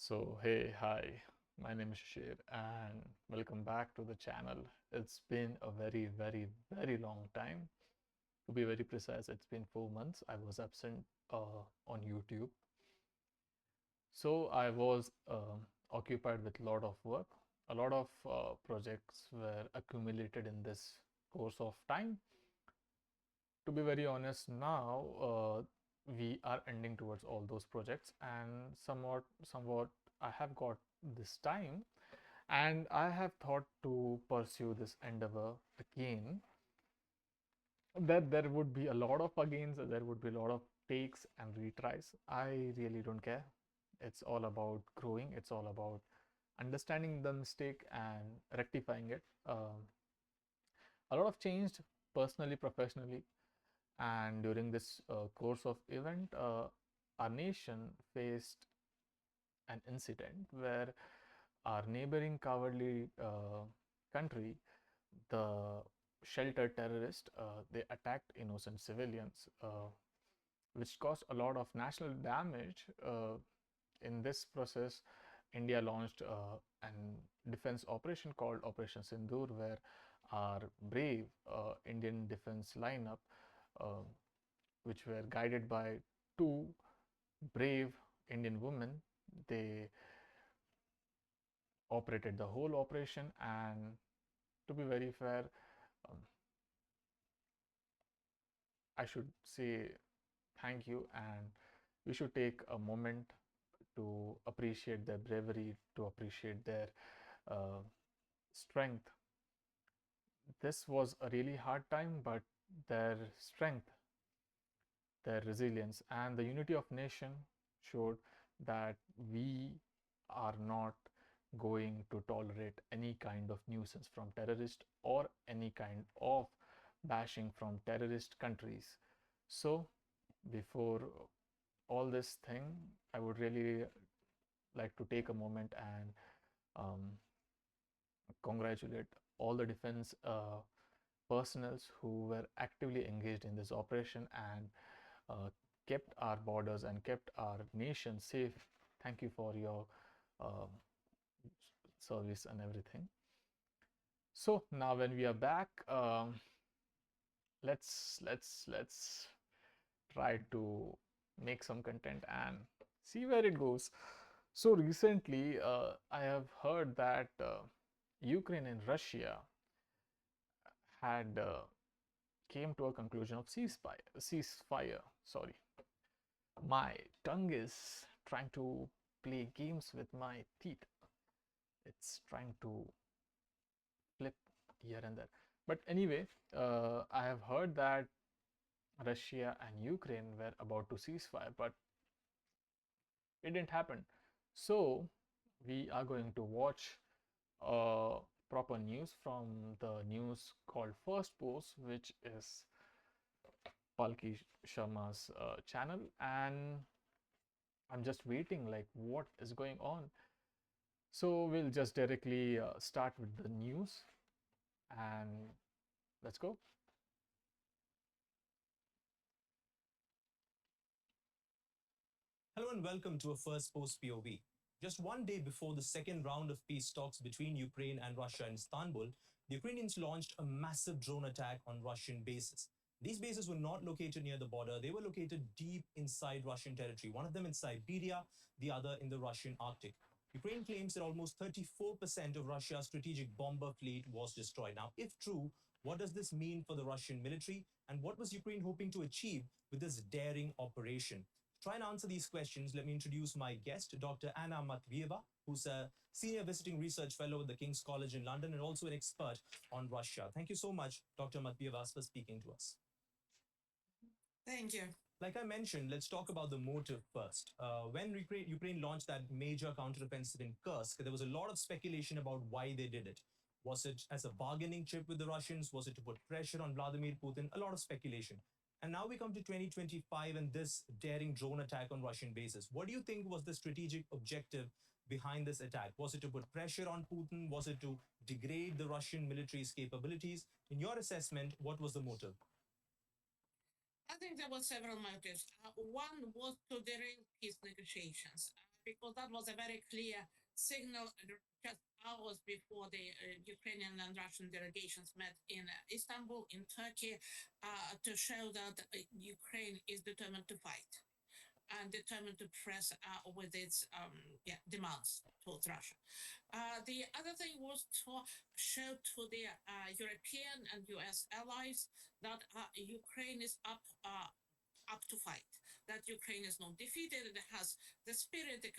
So, hey, hi, my name is Shir, and welcome back to the channel. It's been a very long time. To be very precise, it's been 4 months. I was absent on YouTube. So, I was occupied with a lot of work. A lot of projects were accumulated in this course of time. To be very honest, now we are ending towards all those projects, and somewhat, I have got this time and I have thought to pursue this endeavor again. That there would be a lot of agains, there would be a lot of takes and retries. I really don't care. It's all about growing, it's all about understanding the mistake and rectifying it. A lot of changed personally, professionally, and during this course of event, our nation faced an incident where our neighboring cowardly country, the sheltered terrorists, they attacked innocent civilians, which caused a lot of national damage. In this process, India launched an defense operation called Operation Sindoor, where our brave Indian defense lineup, uh, which were guided by two brave Indian women, they operated the whole operation. And to be very fair, um, I should say thank you, and we should take a moment to appreciate their bravery, to appreciate their uh, strength. This was a really hard time, but their strength, their resilience, and the unity of nation showed that we are not going to tolerate any kind of nuisance from terrorists or any kind of bashing from terrorist countries. So, before all this thing, I would really like to take a moment and um, congratulate all the defense personnels who were actively engaged in this operation and uh, kept our borders and kept our nation safe. Thank you for your uh, service and everything. So now when we are back, let's try to make some content and see where it goes. So recently, I have heard that Ukraine and Russia had came to a conclusion of ceasefire. Sorry, my tongue is trying to play games with my teeth. It's trying to flip here and there. But anyway, I have heard that Russia and Ukraine were about to ceasefire, but it didn't happen. So we are going to watch proper news from the news called Firstpost, which is Palki Sharma's channel, and I'm just waiting like what is going on. So we'll just directly start with the news and let's go. Hello and welcome to a First Post POV. Just one day before the second round of peace talks between Ukraine and Russia in Istanbul, the Ukrainians launched a massive drone attack on Russian bases. These bases were not located near the border, they were located deep inside Russian territory, one of them in Siberia, the other in the Russian Arctic. Ukraine claims that almost 34% of Russia's strategic bomber fleet was destroyed. Now, if true, what does this mean for the Russian military? And what was Ukraine hoping to achieve with this daring operation? To try and answer these questions, let me introduce my guest, Dr. Anna Matvieva, who's a senior visiting research fellow at the King's College in London and also an expert on Russia. Thank you so much, Dr. Matvieva, for speaking to us. Thank you. Like I mentioned, let's talk about the motive first. When Ukraine launched that major counteroffensive in Kursk, there was a lot of speculation about why they did it. Was it as a bargaining chip with the Russians? Was it to put pressure on Vladimir Putin? A lot of speculation. And now we come to 2025 and this daring drone attack on Russian bases. What do you think was the strategic objective behind this attack? Was it to put pressure on Putin? Was it to degrade the Russian military's capabilities? In your assessment, what was the motive? I think there were several motives. One was to derail peace negotiations. because that was a very clear signal just hours before the Ukrainian and Russian delegations met in Istanbul, in Turkey, to show that Ukraine is determined to fight and determined to press with its demands towards Russia. The other thing was to show to the European and US allies that Ukraine is up to fight, that Ukraine is not defeated, it has the spirit, the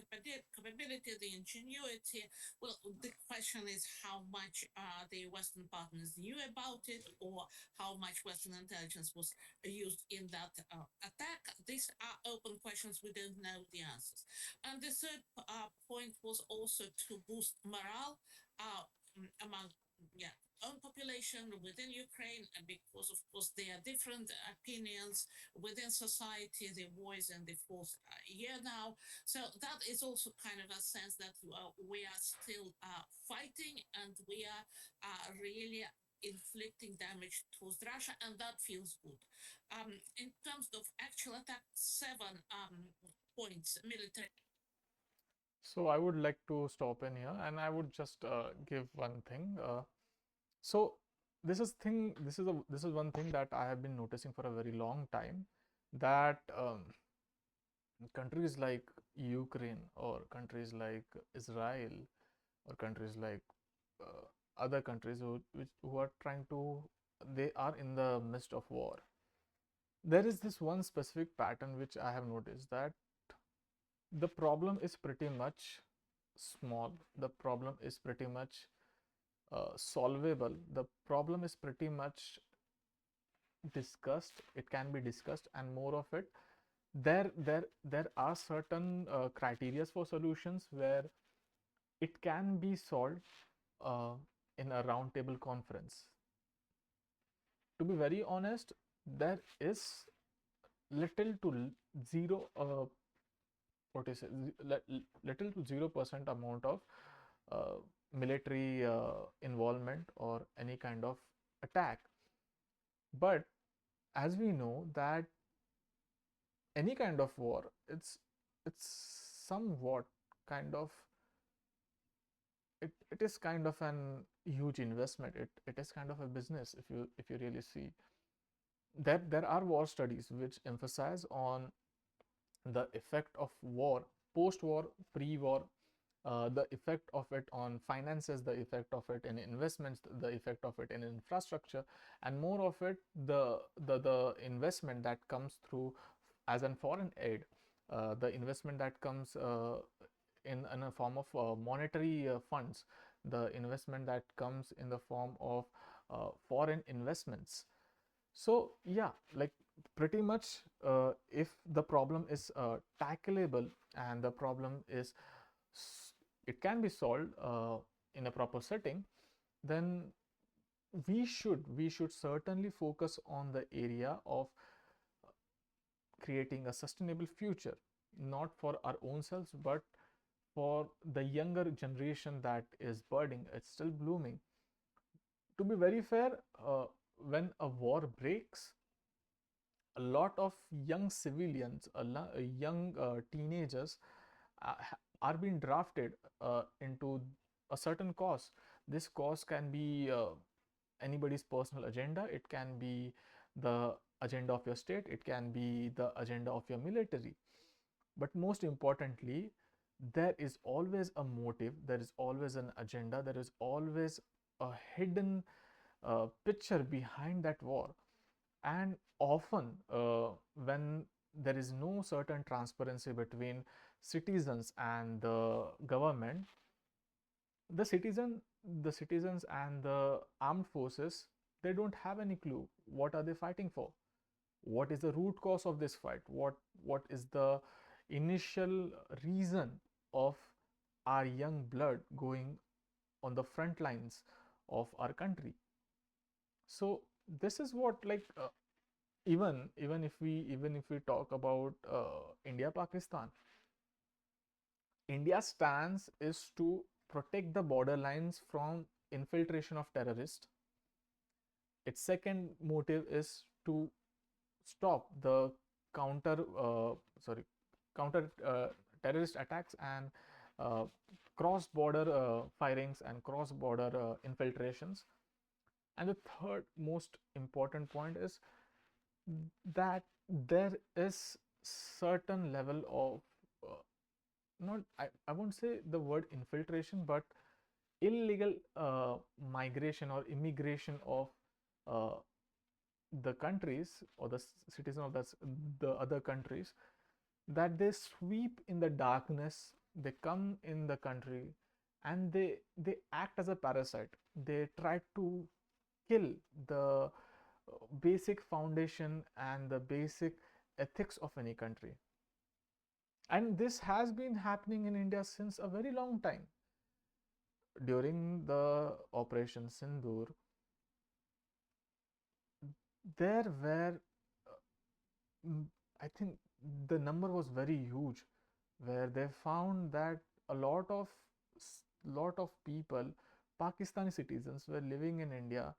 capability, the ingenuity. Well, the question is how much the Western partners knew about it, or how much Western intelligence was used in that attack. These are open questions, we don't know the answers. And the third point was also to boost morale among own population within Ukraine, because of course there are different opinions within society. The war is in the fourth year now, so that is also kind of a sense that we are still fighting, and we are really inflicting damage towards Russia, and that feels good. In terms of actual attack, 7 points military. So I would like to stop in here, and I would just give one thing. So this is one thing that I have been noticing for a very long time, that countries like Ukraine, or countries like Israel, or countries like other countries who are trying to, they are in the midst of war. There is this one specific pattern which I have noticed, that the problem is pretty much small. The problem is pretty much solvable. The problem is pretty much discussed. It can be discussed, and more of it. There are certain criteria for solutions where it can be solved uh, in a roundtable conference. To be very honest, there is little to zero what is it, little to 0% amount of uh, military involvement or any kind of attack. But as we know that any kind of war, it's somewhat kind of, it is kind of an huge investment. It is kind of a business, if you really see. There are war studies which emphasize on the effect of war, post-war, pre-war, the effect of it on finances, the effect of it in investments, the effect of it in infrastructure, and more of it, the investment that comes through as an foreign aid, the investment that comes in a form of monetary funds, the investment that comes in the form of foreign investments. So yeah, like pretty much if the problem is tackleable, and the problem is it can be solved in a proper setting, then we should certainly focus on the area of creating a sustainable future, not for our own selves, but for the younger generation that is budding, it's still blooming. To be very fair, when a war breaks, a lot of young civilians, young teenagers are being drafted into a certain cause. This cause can be anybody's personal agenda, it can be the agenda of your state, it can be the agenda of your military. But most importantly, there is always a motive, there is always an agenda, there is always a hidden picture behind that war. And often, when there is no certain transparency between citizens and the government, the citizen the citizens and the armed forces, they don't have any clue what are they fighting for, what is the root cause of this fight, what is the initial reason of our young blood going on the front lines of our country. So this is what, like, even if we talk about India Pakistan, India's stance is to protect the borderlines from infiltration of terrorists. Its second motive is to stop the counter sorry counter terrorist attacks and uh, cross-border firings and cross-border infiltrations. And the third most important point is that there is certain level of not I won't say the word infiltration, but illegal migration or immigration of uh, the countries or the citizen of the other countries, that they sweep in the darkness, they come in the country, and they act as a parasite. They try to kill the basic foundation and the basic ethics of any country. And this has been happening in India since a very long time. During the Operation Sindoor, there were, I think the number was very huge, where they found that a lot of people, Pakistani citizens, were living in India.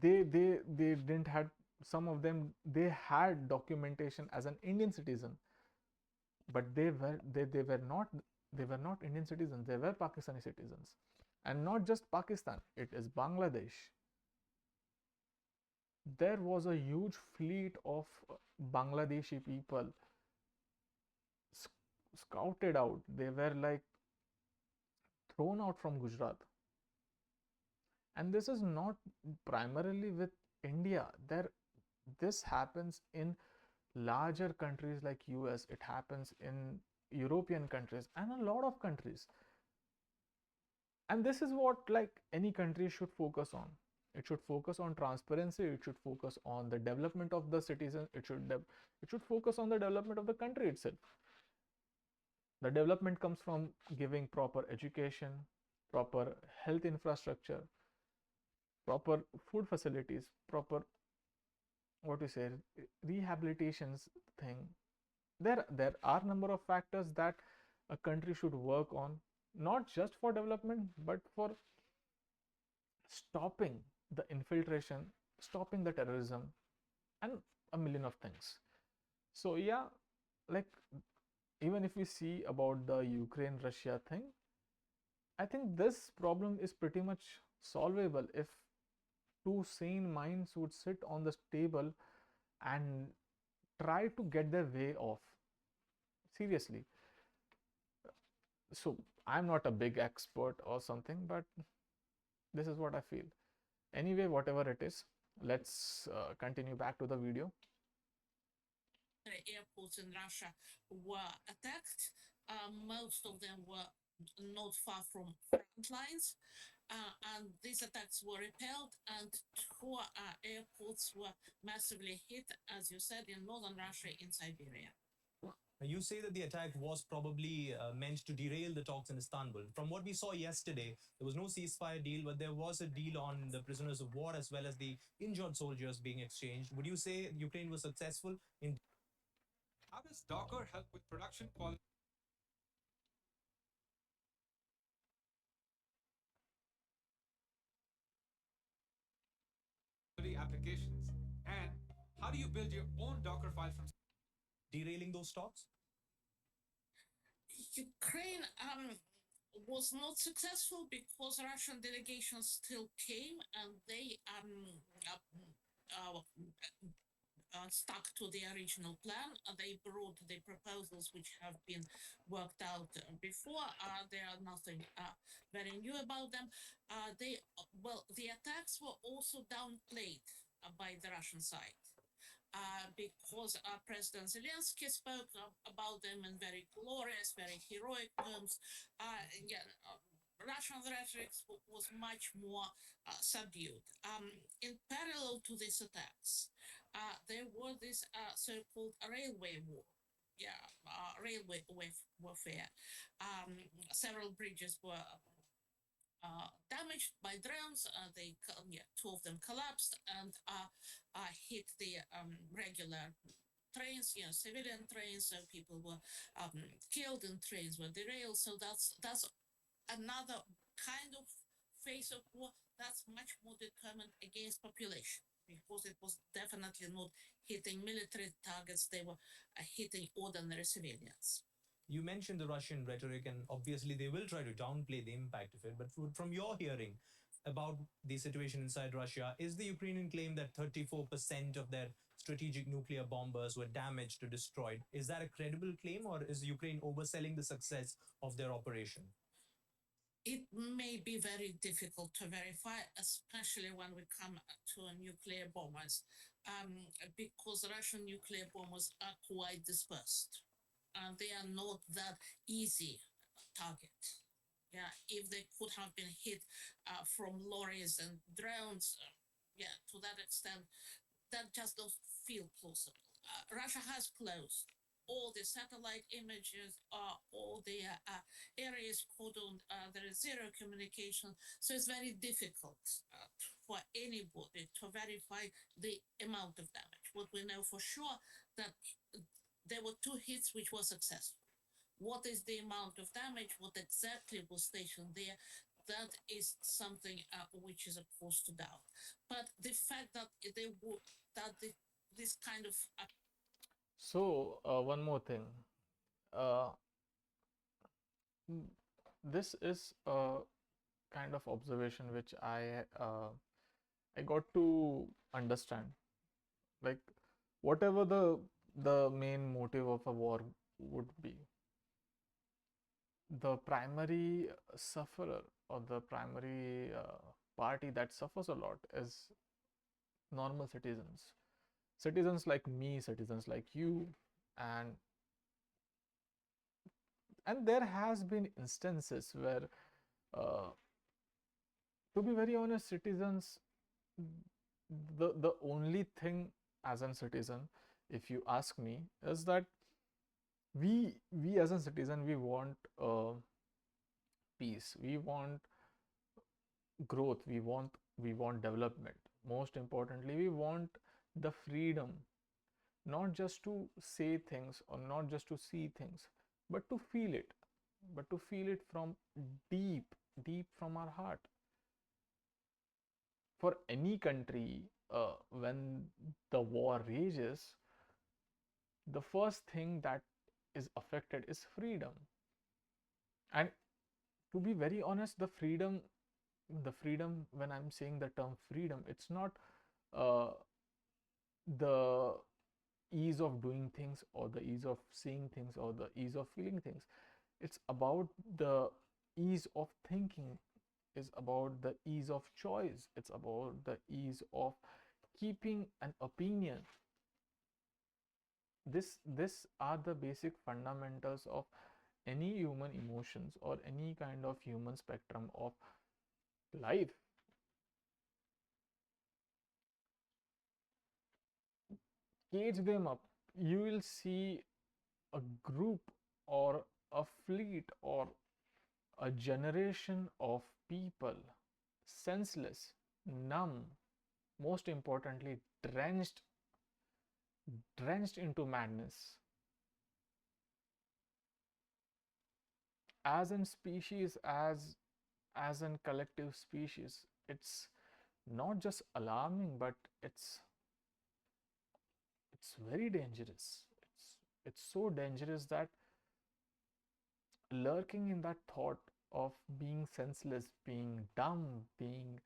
They didn't had, some of them, they had documentation as an Indian citizen, but they were not Indian citizens. They were Pakistani citizens, and not just Pakistan. It is Bangladesh. There was a huge fleet of Bangladeshi people scouted out. They were like thrown out from Gujarat. And this is not primarily with India. This happens in larger countries like US. It happens in European countries and a lot of countries. And this is what like any country should focus on. It should focus on transparency. It should focus on the development of the citizens. It should focus on the development of the country itself. The development comes from giving proper education, proper health infrastructure, proper food facilities, proper, what you say, rehabilitations thing. There are number of factors that a country should work on, not just for development but for stopping the infiltration, stopping the terrorism, and a million of things. So yeah, like, even if we see about the Ukraine Russia thing, I think this problem is pretty much solvable if two sane minds would sit on the table and try to get their way off. Seriously. So I'm not a big expert or something, but this is what I feel. Anyway, whatever it is, let's continue back to the video. Airports in Russia were attacked. Most of them were not far from front lines. And these attacks were repelled, and two airports were massively hit, as you said, in northern Russia, in Siberia. You say that the attack was probably meant to derail the talks in Istanbul. From what we saw yesterday, there was no ceasefire deal, but there was a deal on the prisoners of war as well as the injured soldiers being exchanged. Would you say Ukraine was successful in? How does Docker help with production quality applications? And how do you build your own Docker file from derailing those talks? Ukraine was not successful because Russian delegations still came, and they stuck to the original plan. They brought the proposals which have been worked out before. There are nothing very new about them. The attacks were also downplayed by the Russian side. Because President Zelensky spoke about them in very glorious, very heroic terms. Russian rhetoric was much more subdued. In parallel to these attacks, there were this so-called railway war. Railway warfare. Several bridges were damaged by drones. Two of them collapsed and hit the regular trains, civilian trains. So people were killed and trains were derailed. So that's another kind of phase of war that's much more determined against population. because it was definitely not hitting military targets, they were hitting ordinary civilians. You mentioned the Russian rhetoric, and obviously they will try to downplay the impact of it. But from your hearing about the situation inside Russia, is the Ukrainian claim that 34% of their strategic nuclear bombers were damaged or destroyed? Is that a credible claim, or is Ukraine overselling the success of their operation? It may be very difficult to verify, especially when we come to nuclear bombers, because Russian nuclear bombers are quite dispersed. And they are not that easy target. Yeah, if they could have been hit from lorries and drones, yeah, to that extent, that just doesn't feel plausible. Russia has closed all the satellite images, all the areas coded, there is zero communication, so it's very difficult for anybody to verify the amount of damage. What we know for sure that there were two hits which were successful. What is the amount of damage? What exactly was stationed there? That is something which is a cause to doubt. But the fact that they would this kind of So, one more thing. Uh, this is a kind of observation which I got to understand. Like, whatever the main motive of a war would be, the primary sufferer or the primary party that suffers a lot is normal citizens. Citizens like me, citizens like you, and there has been instances where, to be very honest, citizens, the only thing as a citizen, if you ask me, is that we as a citizen, we want peace, we want growth, we want development. Most importantly, we want the freedom, not just to say things or not just to see things, but to feel it, from deep, deep from our heart. For any country, when the war rages, the first thing that is affected is freedom. And to be very honest, the freedom, when I'm saying the term freedom, it's not uh, the ease of doing things or the ease of seeing things or the ease of feeling things. It's about the ease of thinking, is about the ease of choice, it's about the ease of keeping an opinion. This are the basic fundamentals of any human emotions or any kind of human spectrum of life. Cage them up, you will see a group or a fleet or a generation of people senseless, numb, most importantly drenched into madness. As in species, as in collective species, it's not just alarming, but it's very dangerous. It's so dangerous that lurking in that thought of being senseless, being dumb, being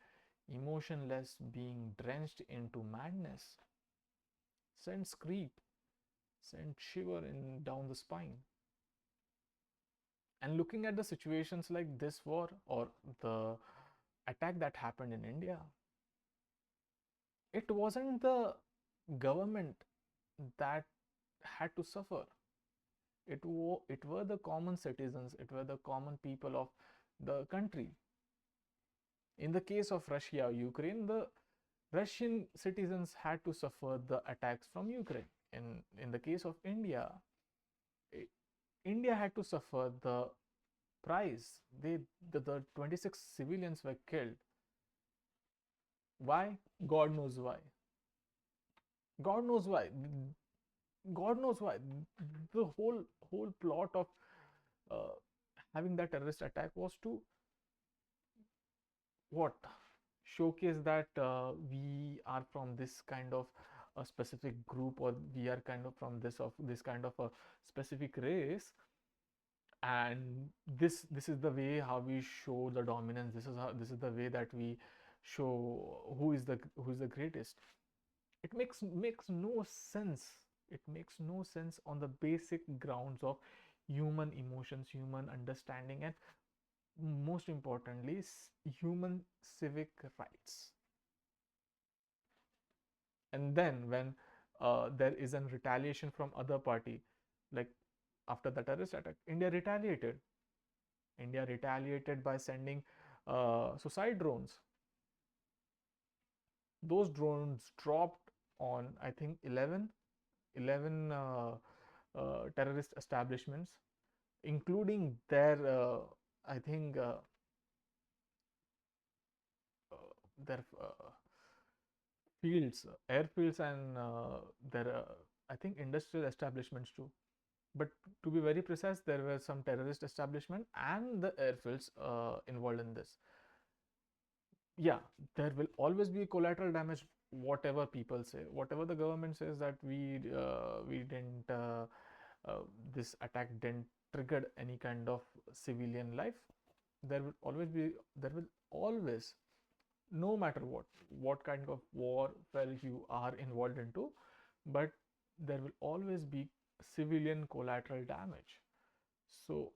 emotionless, being drenched into madness sends creep, sends shiver in down the spine. And looking at the situations like this war or the attack that happened in India, it wasn't the government that had to suffer. It were the common citizens, it were the common people of the country. In the case of Russia, Ukraine, the Russian citizens had to suffer the attacks from Ukraine. In the case of India, India had to suffer the price. The 26 civilians were killed. Why? God knows why. God knows why. God knows why. The whole plot of uh, having that terrorist attack was to what? showcase that we are from this kind of a specific group, or we are kind of from this kind of a specific race, and this is the way how we show the dominance. This is the way that we show who is the greatest. It makes no sense. It makes no sense on the basic grounds of human emotions, human understanding, and most importantly, human civic rights. And then when there is a retaliation from other party, like after the terrorist attack, India retaliated by sending suicide drones. Those drones dropped on, I think, 11 terrorist establishments, including their I think uh, their fields, airfields, and their I think industrial establishments too. But to be very precise, there were some terrorist establishment and the airfields involved in this. Yeah, there will always be collateral damage. Whatever people say, whatever the government says, that we didn't uh, this attack didn't trigger any kind of civilian life. There will always be, there will always, no matter what kind of warfare you are involved into, but there will always be civilian collateral damage. So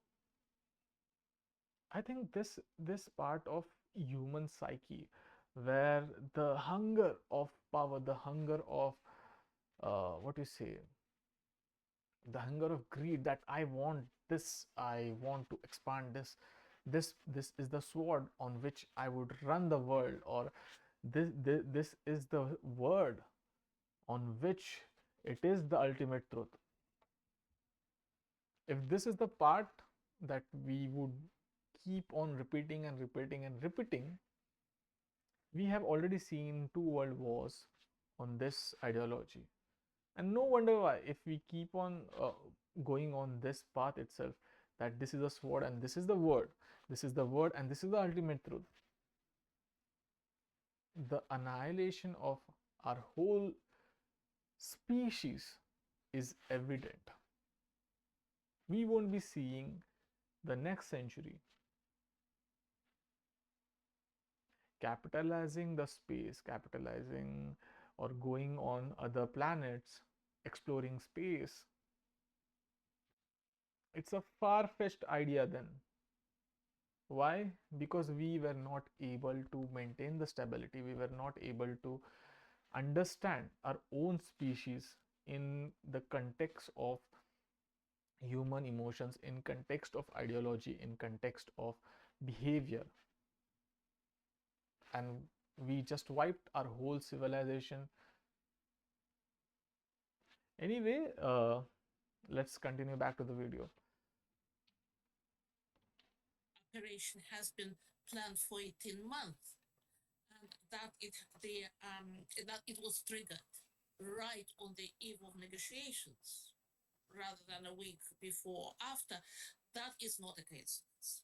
I think this part of human psyche, where the hunger of power, the hunger of what you say, the hunger of greed, that I want this, I want to expand this, this is the sword on which I would run the world, or this is the word on which it is the ultimate truth. If this is the part that we would keep on repeating and repeating and repeating, we have already seen two world wars on this ideology. And no wonder why, if we keep on going on this path itself, that this is a sword and this is the word, this is the word and this is the ultimate truth, the annihilation of our whole species is evident. We won't be seeing the next century capitalizing the space, capitalizing or going on other planets, exploring space. It's a far fetched idea then. Why? Because we were not able to maintain the stability, we were not able to understand our own species in the context of human emotions, in context of ideology, in context of behavior, and we just wiped our whole civilization. Anyway, let's continue back to the video. Operation has been planned for 18 months, and that it was triggered right on the eve of negotiations rather than a week before after. That is not a coincidence.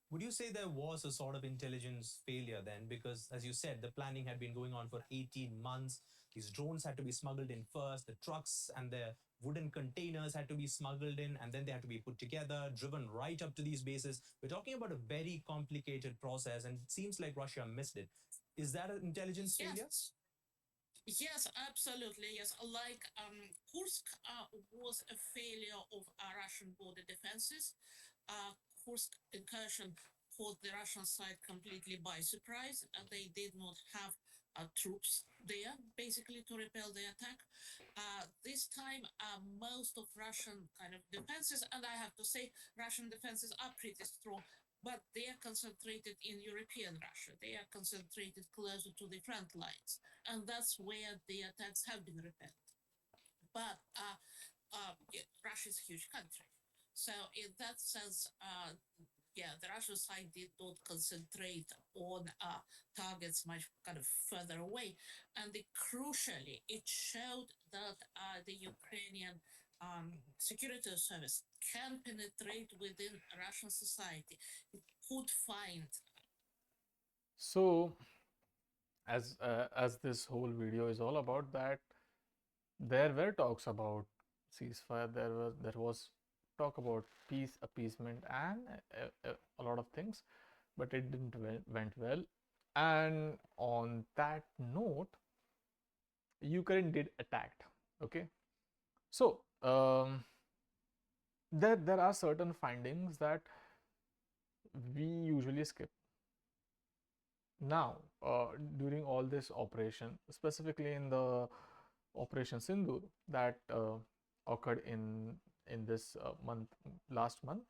Would you say there was a sort of intelligence failure then? Because, as you said, the planning had been going on for 18 months. These drones had to be smuggled in first, the trucks and the wooden containers had to be smuggled in, and then they had to be put together, driven right up to these bases. We're talking about a very complicated process, and it seems like Russia missed it. Is that an intelligence failure? Yes. Yes, absolutely. Yes, like Kursk was a failure of Russian border defenses. Kursk incursion caught the Russian side completely by surprise. They did not have troops there, basically, to repel the attack. This time, most of Russian kind of defenses, and I have to say, Russian defenses are pretty strong, but they are concentrated in European Russia. They are concentrated closer to the front lines, and that's where the attacks have been repelled. But yeah, Russia is a huge country, so in that sense, yeah, the Russian side did not concentrate on targets much kind of further away, and crucially, it showed that the Ukrainian security service can penetrate within Russian society. It could find. So as this whole video is all about, that there were talks about ceasefire, there was talk about peace, appeasement, and a lot of things, but it didn't went well. And on that note, Ukraine did attacked. Okay, so there are certain findings that we usually skip. Now, during all this operation, specifically in the Operation Sindoor that occurred in this month, last month,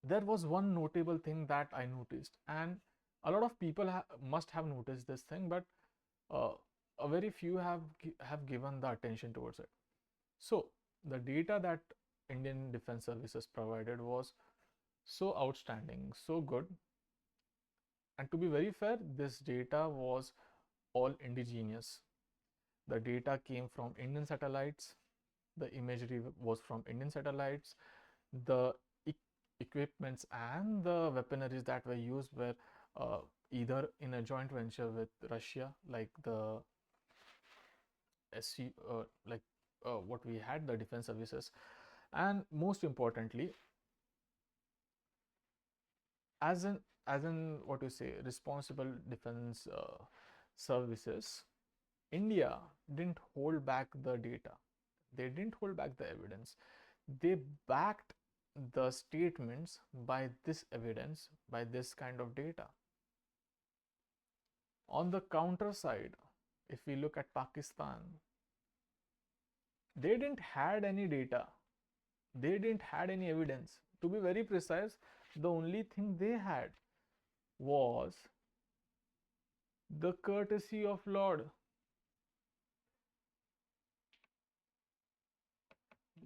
there was one notable thing that I noticed, and a lot of people must have noticed this thing, but uh, a very few have given the attention towards it. So the data that Indian Defense Services provided was so outstanding, so good, and to be very fair, this data was all indigenous. The data came from Indian satellites, the imagery was from Indian satellites, the equipments and the weaponaries that were used were either in a joint venture with Russia, like the SC, like what we had, the defense services, and most importantly, as in what you say, responsible defense services, India didn't hold back the data. They didn't hold back the evidence. They backed the statements by this evidence, by this kind of data. On the counter side, if we look at Pakistan, they didn't had any data. They didn't had any evidence. To be very precise, the only thing they had was the courtesy of Lord.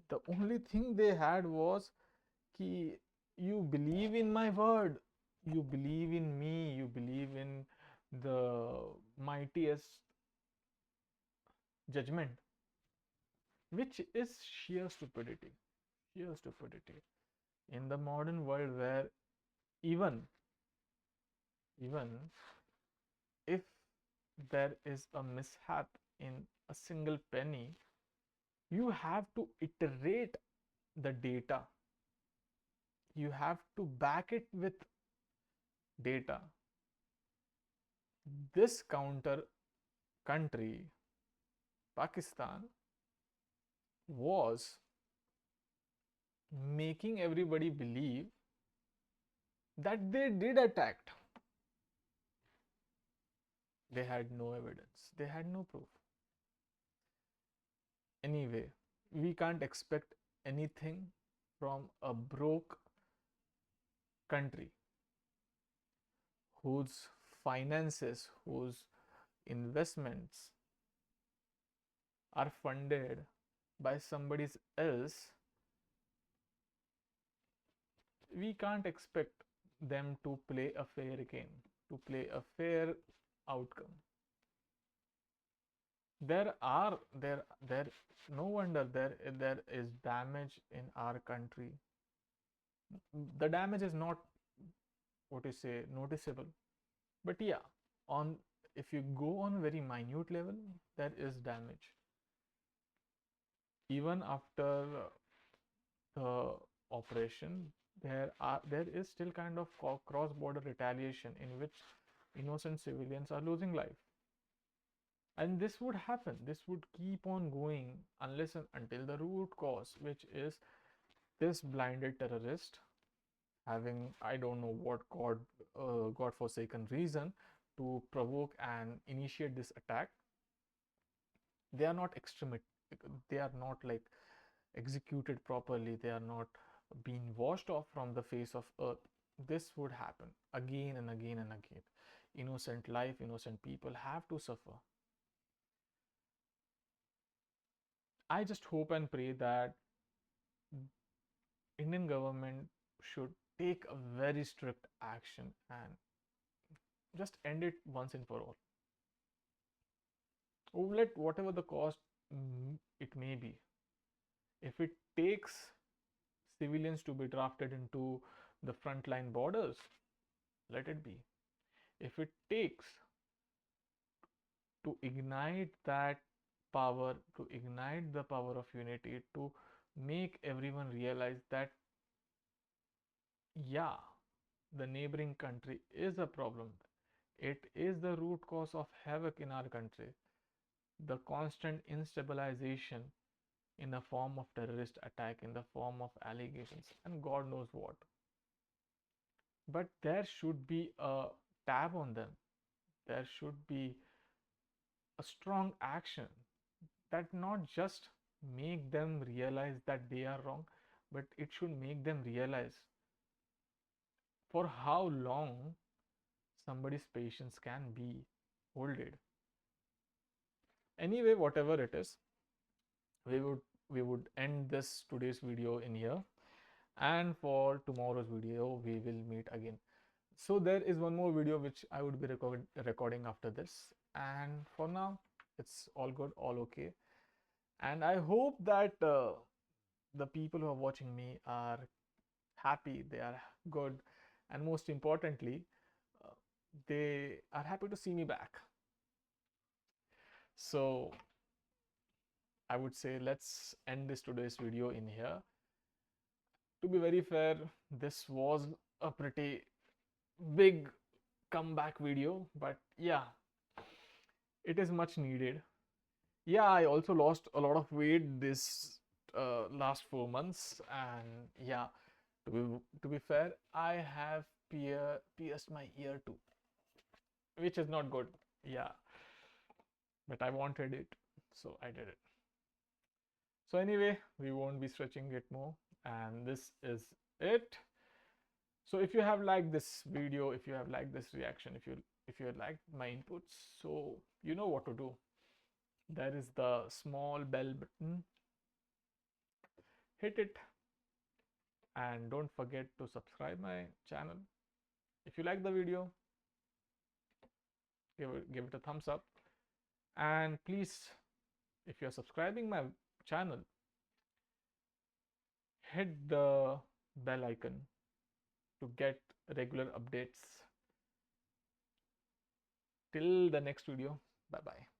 The only thing they had was ki you believe in my word, you believe in me, you believe in the mightiest judgment, which is sheer stupidity. Sheer stupidity. In the modern world where even even if there is a mishap in a single penny, you have to iterate the data. You have to back it with data. This counter country, Pakistan, was making everybody believe that they did attack. They had no evidence, they had no proof. Anyway, we can't expect anything from a broke country whose finances, whose investments are funded by somebody else. We can't expect them to play a fair game, to play a fair outcome. There no wonder there is damage in our country. The damage is not, what you say, noticeable, but yeah, on if you go on a very minute level, there is damage. Even after the operation, there is still kind of cross border retaliation in which innocent civilians are losing life. And this would happen, this would keep on going unless and until the root cause, which is this blinded terrorist having, I don't know what god forsaken reason to provoke and initiate this attack. They are not extremate, they are not like executed properly, they are not being washed off from the face of earth. This would happen again and again and again. Innocent life, innocent people have to suffer. I just hope and pray that Indian government should take a very strict action and just end it once and for all. Let whatever the cost it may be. If it takes civilians to be drafted into the frontline borders, let it be. If it takes to ignite that power, to ignite the power of unity, to make everyone realize that, yeah, the neighboring country is a problem. It is the root cause of havoc in our country. The constant instabilization in the form of terrorist attack, in the form of allegations, and God knows what. But there should be a tab on them. There should be a strong action that not just make them realize that they are wrong, but it should make them realize for how long somebody's patience can be holded. Anyway, whatever it is, we would we would end this today's video in here, and for tomorrow's video we will meet again. So there is one more video which I would be recording after this, and for now it's all good, all okay. And I hope that the people who are watching me are happy, they are good, and most importantly, uh, they are happy to see me back. So I would say let's end this today's video in here. To be very fair, this was a pretty big comeback video, but yeah, it is much needed. Yeah, I also lost a lot of weight this last 4 months, and yeah, to be fair, I have pierced my ear too, which is not good. Yeah, but I wanted it, so I did it. So anyway, we won't be stretching it more, and this is it. So if you have liked this video, if you have liked this reaction, if you have liked my inputs, so you know what to do. There is the small bell button. Hit it, and don't forget to subscribe my channel. If you like the video, give it a thumbs up, and please, if you're subscribing my channel, hit the bell icon to get regular updates. Till the next video, bye bye.